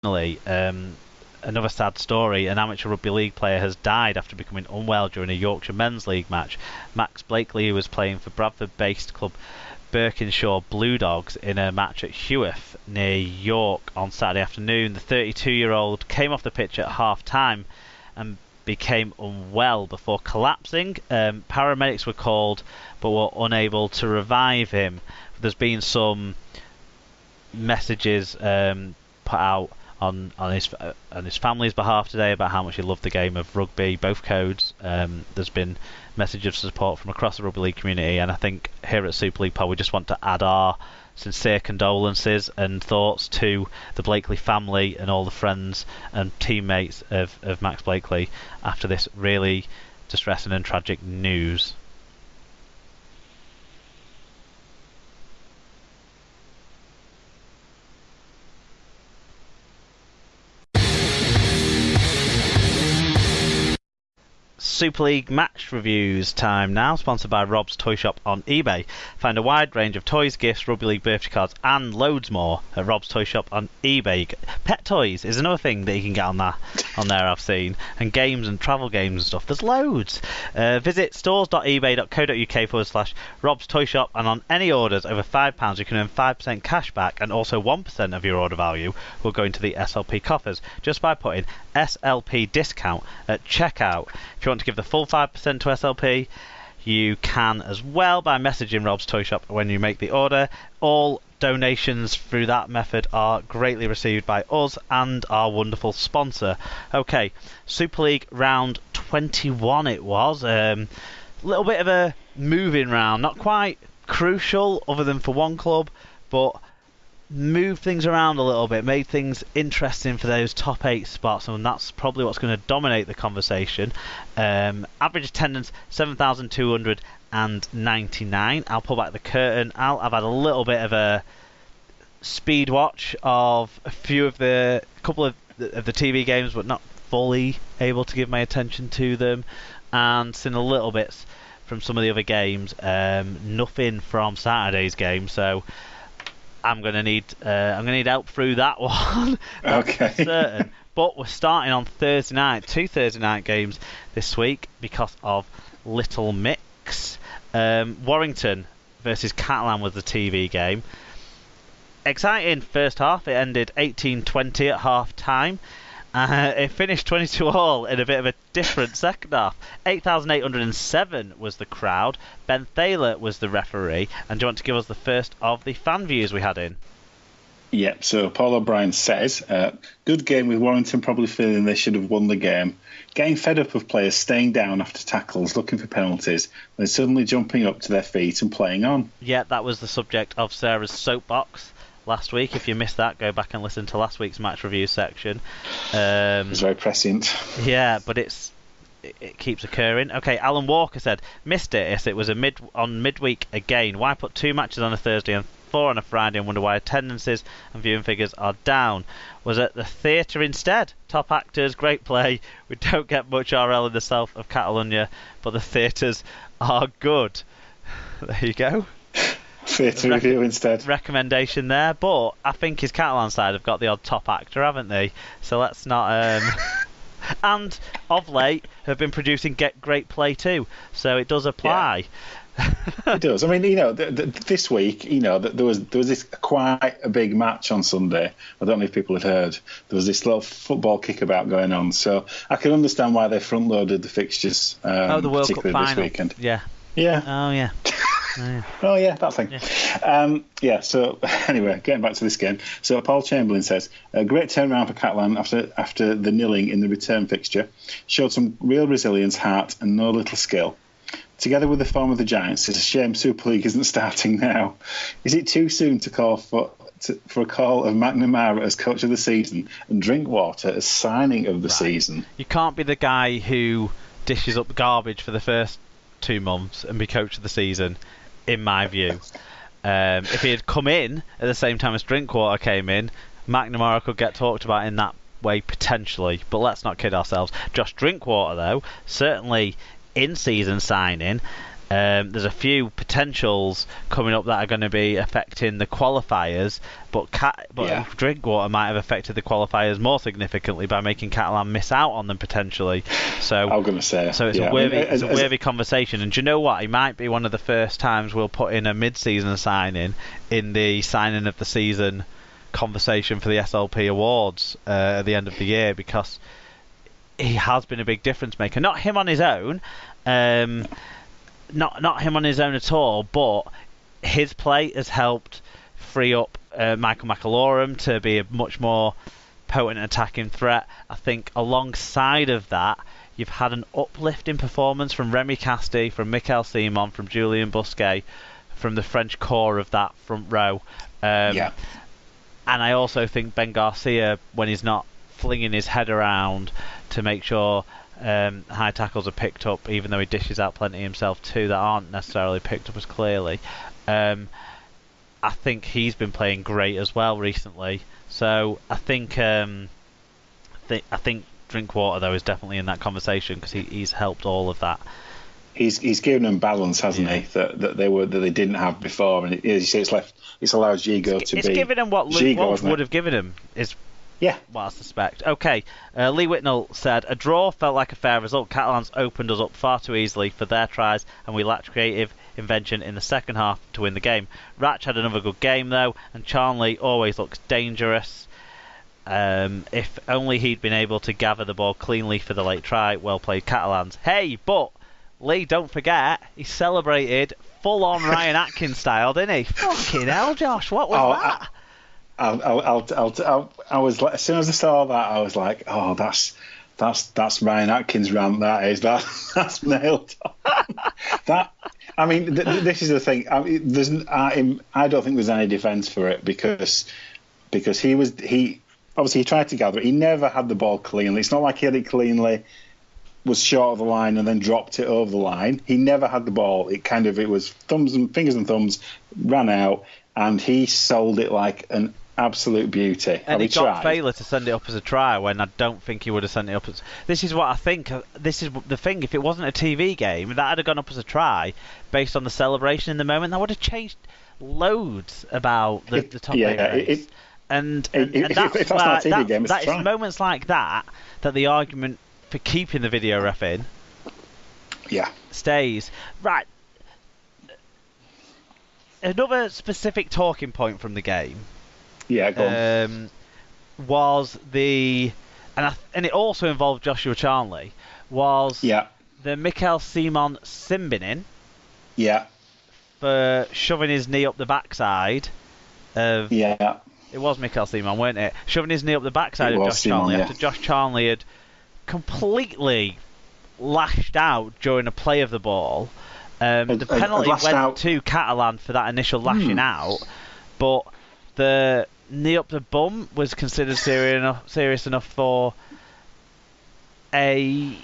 Finally, another sad story. An amateur rugby league player has died after becoming unwell during a Yorkshire Men's League match. Max Blakely, who was playing for Bradford-based club Birkinshaw Blue Dogs in a match at Heworth near York on Saturday afternoon. The 32-year-old came off the pitch at half-time and became unwell before collapsing. Paramedics were called but were unable to revive him. There's been some messages put out on his family's behalf today about how much he loved the game of rugby, both codes. There's been messages of support from across the rugby league community, and I think here at Super League Pod we just want to add our sincere condolences and thoughts to the Blakely family and all the friends and teammates of Max Blakely after this really distressing and tragic news. Super League match reviews time now, sponsored by Rob's Toy Shop on eBay. Find a wide range of toys, gifts, rugby league birthday cards and loads more at Rob's Toy Shop on eBay. Pet toys is another thing that you can get on there I've seen, and games and travel games and stuff. There's loads. Visit stores.ebay.co.uk/Rob's Toy Shop, and on any orders over £5 you can earn 5% cash back, and also 1% of your order value will go into the SLP coffers just by putting SLP discount at checkout. If you want to give the full 5% to SLP, you can as well by messaging Rob's Toy Shop when you make the order. All donations through that method are greatly received by us and our wonderful sponsor. Okay, Super League round 21 it was. A little bit of a moving round, not quite crucial other than for one club, but moved things around a little bit, made things interesting for those top 8 spots, and that's probably what's going to dominate the conversation. Average attendance 7,299. I'll pull back the curtain. I've had a little bit of a speed watch of a couple of the TV games, but not fully able to give my attention to them, and seen a little bits from some of the other games. Nothing from Saturday's game, so I'm gonna need help through that one. Okay. Certain. But we're starting on Thursday night. 2 Thursday night games this week because of Little Mix. Warrington versus Catalan was the TV game. Exciting first half. It ended 18-20 at half time. It finished 22-all in a bit of a different second half. 8,807 was the crowd. Ben Thaler was the referee. And do you want to give us the first of the fan views we had in? Yep, so Paul O'Brien says, good game with Warrington probably feeling they should have won the game. Getting fed up of players staying down after tackles, looking for penalties, then suddenly jumping up to their feet and playing on. Yeah, that was the subject of Sarah's soapbox last week. If you missed that, go back and listen to last week's match review section. It was very prescient. Yeah, but it keeps occurring. Okay, Alan Walker said, missed it if it was on midweek again. Why put 2 matches on a Thursday and 4 on a Friday and wonder why attendances and viewing figures are down? Was at the theatre instead. Top actors, great play. We don't get much RL in the south of Catalonia, but the theatres are good. There you go. Theatre review instead. Recommendation there, but I think his Catalan side have got the odd top actor, haven't they? So let's not. And of late have been producing great play too, so it does apply. Yeah. It does. I mean, this week, there was this quite a big match on Sunday. I don't know if people had heard. There was this little football kickabout going on, so I can understand why they front loaded the fixtures. The World Cup final this weekend. Yeah. Yeah. Oh yeah. Oh yeah, that thing. Yeah. So anyway, getting back to this game. So Paul Chamberlain says a great turnaround for Catalan after the nilling in the return fixture. Showed some real resilience, heart, and no little skill. Together with the form of the Giants, it's a shame Super League isn't starting now. Is it too soon to call for a call of McNamara as coach of the season and Drinkwater as signing of the season? You can't be the guy who dishes up garbage for the first 2 months and be coach of the season, in my view. If he had come in at the same time as Drinkwater came in, McNamara could get talked about in that way potentially, but let's not kid ourselves. Josh Drinkwater, though, certainly in-season signing, There's a few potentials coming up that are going to be affecting the qualifiers, but Drinkwater might have affected the qualifiers more significantly by making Catalan miss out on them potentially. So I'm going to say. So it's a worthy conversation. And do you know what? He might be one of the first times we'll put in a mid-season signing in the signing of the season conversation for the SLP awards at the end of the year, because he has been a big difference maker. Not him on his own. Not him on his own at all, but his play has helped free up Michael McAlorum to be a much more potent attacking threat. I think alongside of that, you've had an uplifting performance from Remy Casti, from Mikel Simon, from Julien Busquet, from the French core of that front row. And I also think Ben Garcia, when he's not flinging his head around to make sure high tackles are picked up, even though he dishes out plenty himself too that aren't necessarily picked up as clearly. I think he's been playing great as well recently. So I think Drinkwater though is definitely in that conversation because he's helped all of that. He's given them balance, hasn't he? That they didn't have before, and it's allowed Gigo to be. It's given him what Luke Wolf would have given him. Yeah. Well, I suspect. Okay, Lee Whitnell said, a draw felt like a fair result. Catalans opened us up far too easily for their tries, and we lacked creative invention in the second half to win the game. Ratch had another good game, though, and Charnley always looks dangerous. If only he'd been able to gather the ball cleanly for the late try. Well played, Catalans. Hey, but, Lee, don't forget, he celebrated full-on Ryan Atkins style, didn't he? Fucking hell, Josh, what was that? I was like, as soon as I saw that, I was like, "Oh, that's Ryan Atkins rant. That's nailed on." I mean, this is the thing. I don't think there's any defence for it because he obviously tried to gather it. He never had the ball cleanly. It's not like he had it cleanly, was short of the line and then dropped it over the line. He never had the ball. It was fingers and thumbs, ran out, and he sold it like an absolute beauty. And he got Failer to send it up as a try when I don't think he would have sent it up as... This is what I think. This is the thing. If it wasn't a TV game, that had have gone up as a try based on the celebration in the moment. That would have changed loads about the topic. And that's not a TV game, it's moments like that the argument for keeping the video ref in stays. Right. Another specific talking point from the game go on. Was and it also involved Joshua Charnley, was the Mikel Simon sin-binning for shoving his knee up the backside of... It was Mikel Simon, weren't it? Shoving his knee up the backside of Josh Charnley after Josh Charnley had completely lashed out during a play of the ball. The penalty went to Catalan for that initial lashing out, but the knee up the bum was considered serious enough for a...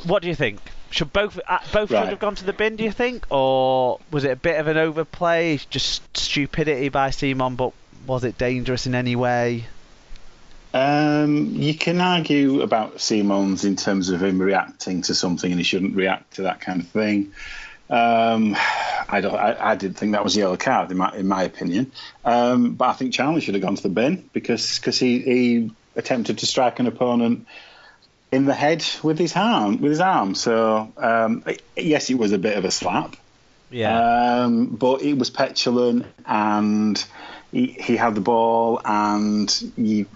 What do you think? Should both should have gone to the bin, do you think? Or was it a bit of an overplay, just stupidity by Simon, but was it dangerous in any way? You can argue about Simon's in terms of him reacting to something, and he shouldn't react to that kind of thing. I didn't think that was a yellow card in my opinion, but I think Charnley should have gone to the bin because he attempted to strike an opponent in the head with his arm. So yes, it was a bit of a slap. But it was petulant, and he had the ball, and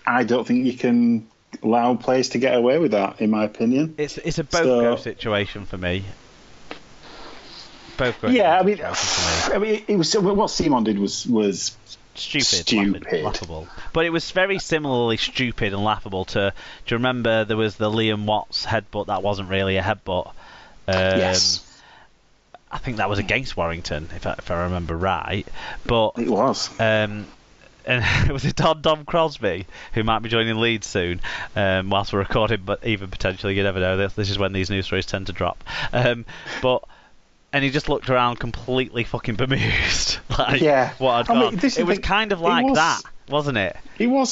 I don't think you can allow players to get away with that, in my opinion. It's a both-go situation for me. Both go. Yeah, I mean, it was what Simon did was stupid, laughable. But it was very similarly stupid and laughable to. Do you remember there was the Liam Watts headbutt that wasn't really a headbutt? Yes. I think that was against Warrington, if I remember right. But it was. And was it Dom Crosby, who might be joining Leeds soon, whilst we're recording, but even potentially, you never know. This is when these news stories tend to drop. And he just looked around completely fucking bemused. What had gone. It was kind of like that, wasn't it? It was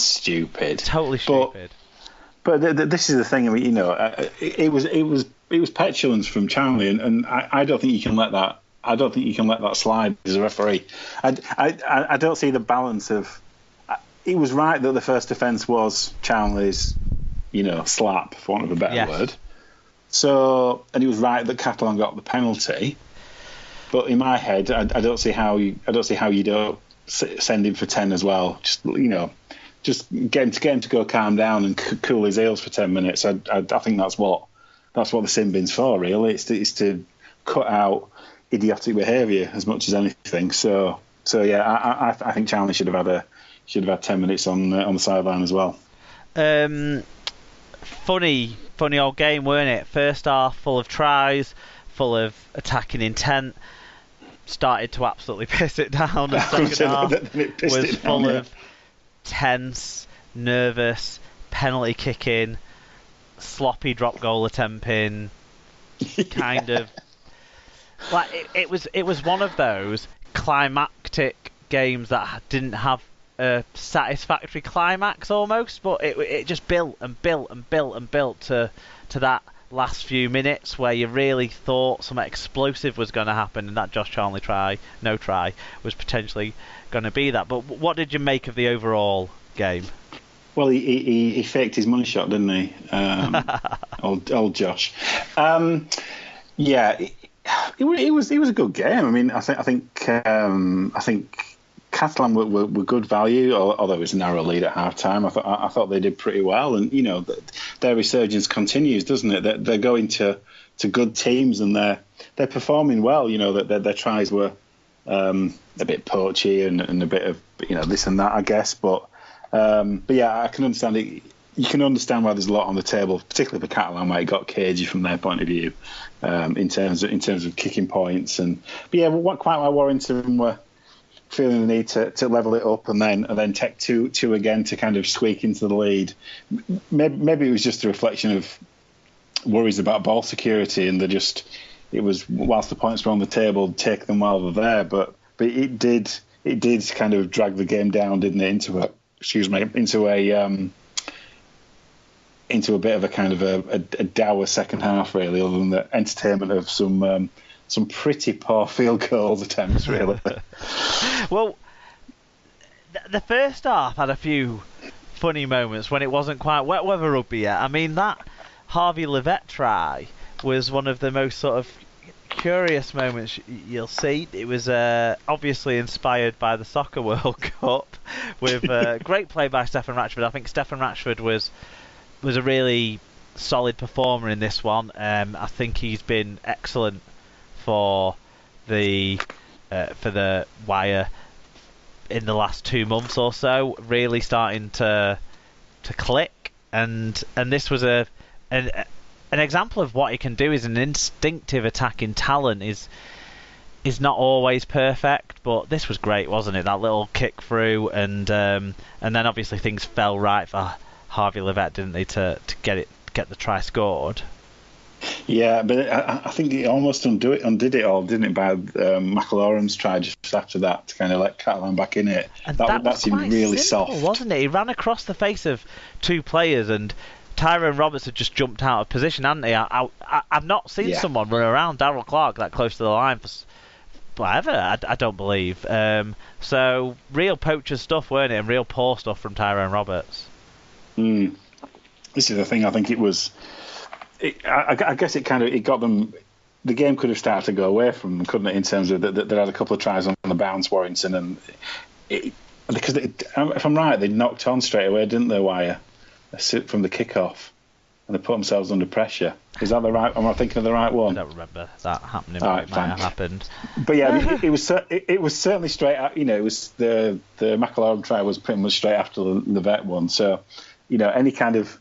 stupid. Totally stupid. But this is the thing. I mean, you know, it was petulance from Charlie, and I don't think you can let that. I don't think you can let that slide as a referee. I don't see the balance of. It was right that the first offence was Charlie's, you know, slap, for want of a better word. So, and it was right that Catalan got the penalty. But in my head, I don't see how you don't send him for 10 as well. Just, you know, just get him to go calm down and cool his heels for 10 minutes. I think that's what the sin bin's for, really. It's to cut out idiotic behaviour as much as anything. So yeah, I think Charlie should have had 10 minutes on the sideline as well. Funny old game, weren't it? First half full of tries, full of attacking intent. Started to absolutely piss it down. The second half was full of tense, nervous, penalty kicking, sloppy drop goal attempting, kind of like it was one of those climactic games that didn't have a satisfactory climax almost, but it just built and built and built and built to that last few minutes where you really thought something explosive was going to happen, and that Josh Charnley try was potentially going to be that. But what did you make of the overall game? Well, he faked his money shot, didn't he? Old Josh. Yeah, it was a good game. I mean, I think Catalan were good value, although it was a narrow lead at half time. I thought they did pretty well, and you know their resurgence continues, doesn't it? They're going to good teams and they're performing well. You know that their tries were a bit poachy and a bit of, you know, this and that, I guess. But yeah, I can understand it. You can understand why there's a lot on the table, particularly for Catalan, where it got cagey from their point of view in terms of kicking points. But yeah, quite why Warrington were feeling the need to level it up and then take two again to kind of squeak into the lead. Maybe it was just a reflection of worries about ball security, and it was whilst the points were on the table, take them while they're there. But it did kind of drag the game down, didn't it? Into a bit of a kind of a dour second half, really, other than the entertainment of some pretty poor field goals attempts, really. Well, the first half had a few funny moments when it wasn't quite wet weather rugby yet. I mean, that Harvey Levett try was one of the most sort of curious moments you'll see. It was obviously inspired by the Soccer World Cup, with great play by Stefan Ratchford. I think Stefan Ratchford was a really solid performer in this one. I think he's been excellent for the Wire in the last 2 months or so, really starting to click, and this was an example of what he can do. Is an instinctive attacking talent is not always perfect, but this was great, wasn't it? That little kick through, and then obviously things fell right for Harvey Levett, didn't they, to get the try scored. Yeah, but I think it almost undid it all, didn't it, by McIlaurin's try just after that to kind of let Catalan back in it. And that seemed really simple, soft, wasn't it? He ran across the face of two players, and Tyrone Roberts had just jumped out of position, hadn't he? I've not seen someone run around Darryl Clark that close to the line for whatever, I don't believe. So real poacher stuff, weren't it, and real poor stuff from Tyrone Roberts. This is the thing. I think it was. I guess it got them. The game could have started to go away from them, couldn't it? In terms of that, they had a couple of tries on the bounce, Warrington, and because if I'm right, they knocked on straight away, didn't they, Wire, from the kickoff, and they put themselves under pressure. Is that the right? Am I thinking of the right one? I don't remember that happening. Right, it might have happened. But yeah, it was certainly straight out. You know, it was the McIlaurin try was pretty much straight after the vet one. So, you know, any kind of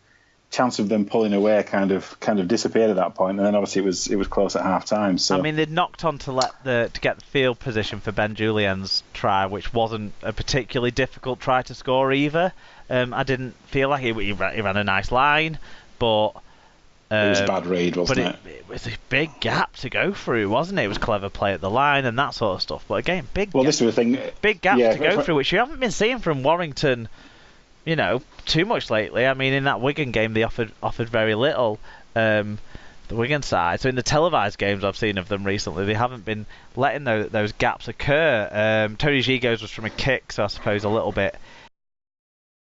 chance of them pulling away kind of disappeared at that point, and then obviously it was close at half time. So I mean, they'd knocked on to get the field position for Ben Julien's try, which wasn't a particularly difficult try to score either. I didn't feel like he ran a nice line, but it was a bad read, wasn't it? It was a big gap to go through, wasn't it? It was clever play at the line and that sort of stuff. But again, this was the thing. Big gaps to go through, which you haven't been seeing from Warrington too much lately. I mean, in that Wigan game, they offered very little. The Wigan side. So in the televised games I've seen of them recently, they haven't been letting those gaps occur. Tony Gigo's was from a kick, so I suppose a little bit